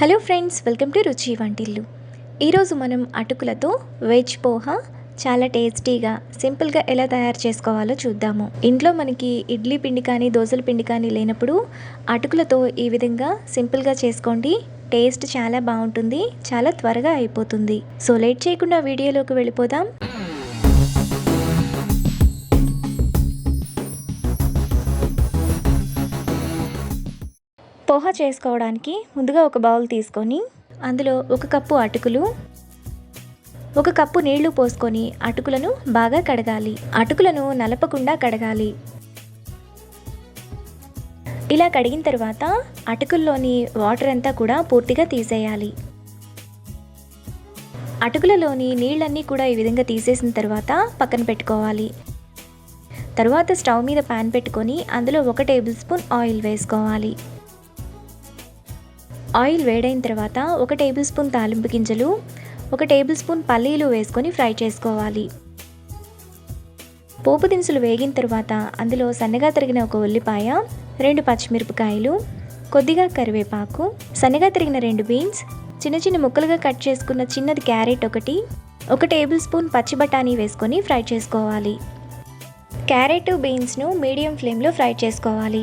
Hello friends, welcome to రుచి వంటిల్లు. ఈరోజు మనం అటుకులతో వెజ్ పోహా చాలా టేస్టీగా సింపుల్గా ఎలా తయారు చేసుకోవాలో చూద్దాము. ఇంట్లో మనకి ఇడ్లీ పిండి కానీ దోశల పిండి కానీ లేనప్పుడు అటుకులతో ఈ విధంగా సింపుల్గా చేసుకోండి. టేస్ట్ చాలా బాగుంటుంది, చాలా త్వరగా అయిపోతుంది. సో లేట్ చేయకుండా వీడియోలోకి వెళ్ళిపోదాం. పోహా చేసుకోవడానికి ముందుగా ఒక బౌల్ తీసుకొని అందులో 1 కప్పు అటుకులు, 1 కప్పు నీళ్లు పోసుకొని అటుకులను బాగా కడగాలి. అటుకులను నలపకుండా కడగాలి. ఇలా కడిగిన తర్వాత అటుకుల్లోని వాటర్ అంతా కూడా పూర్తిగా తీసేయాలి. అటుకులలోని నీళ్ళన్నీ కూడా ఈ విధంగా తీసేసిన తర్వాత పక్కన పెట్టుకోవాలి. తర్వాత స్టవ్ మీద పాన్ పెట్టుకొని అందులో 1 టేబుల్ స్పూన్ ఆయిల్ వేసుకోవాలి. ఆయిల్ వేడైన తర్వాత 1 టేబుల్ స్పూన్ తాలింపు గింజలు, 1 టేబుల్ స్పూన్ పల్లీలు వేసుకొని ఫ్రై చేసుకోవాలి. పోపు దినుసులు వేగిన తర్వాత అందులో సన్నగా తరిగిన 1 ఉల్లిపాయ, 2 పచ్చిమిరపకాయలు, కొద్దిగా కరివేపాకు, సన్నగా తరిగిన 2 బీన్స్, చిన్న చిన్న ముక్కలుగా కట్ చేసుకున్న చిన్నది క్యారెట్ 1 టేబుల్ స్పూన్ పచ్చి బఠానీ వేసుకొని ఫ్రై చేసుకోవాలి. క్యారెట్ బీన్స్ను మీడియం ఫ్లేమ్లో ఫ్రై చేసుకోవాలి.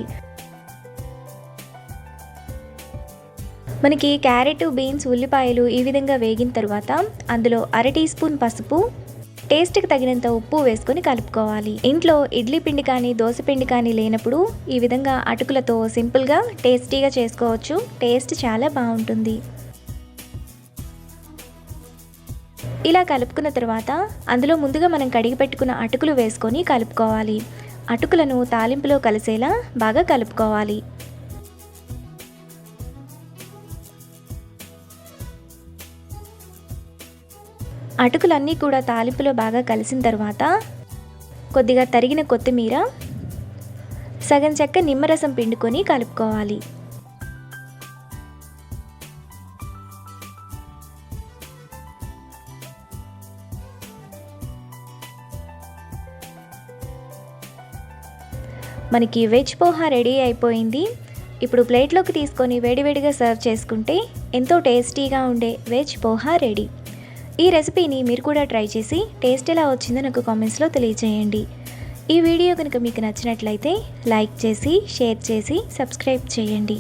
మనకి క్యారెట్, బీన్స్, ఉల్లిపాయలు ఈ విధంగా వేగిన తర్వాత అందులో 1/2 టీ స్పూన్ పసుపు, టేస్ట్కి తగినంత ఉప్పు వేసుకొని కలుపుకోవాలి. ఇంట్లో ఇడ్లీ పిండి కానీ దోశ పిండి కానీ లేనప్పుడు ఈ విధంగా అటుకులతో సింపుల్గా టేస్టీగా చేసుకోవచ్చు. టేస్ట్ చాలా బాగుంటుంది. ఇలా కలుపుకున్న తర్వాత అందులో ముందుగా మనం కడిగి పెట్టుకున్న అటుకులు వేసుకొని కలుపుకోవాలి. అటుకులను తాలింపులో కలిసేలా బాగా కలుపుకోవాలి. అటుకులన్నీ కూడా తాలింపులో బాగా కలిసిన తర్వాత కొద్దిగా తరిగిన కొత్తిమీర, సగం చెక్క నిమ్మరసం పిండుకొని కలుపుకోవాలి. మనకి వెజ్ పోహా రెడీ అయిపోయింది. ఇప్పుడు ప్లేట్లోకి తీసుకొని వేడివేడిగా సర్వ్ చేసుకుంటే ఎంతో టేస్టీగా ఉండే వెజ్ పోహా రెడీ. ఈ రెసిపీని మీరు కూడా ట్రై చేసి టేస్ట్ ఎలా వచ్చిందో నాకు కామెంట్స్లో తెలియజేయండి. ఈ వీడియో కనుక మీకు నచ్చినట్లయితే లైక్ చేసి, షేర్ చేసి, సబ్స్క్రైబ్ చేయండి.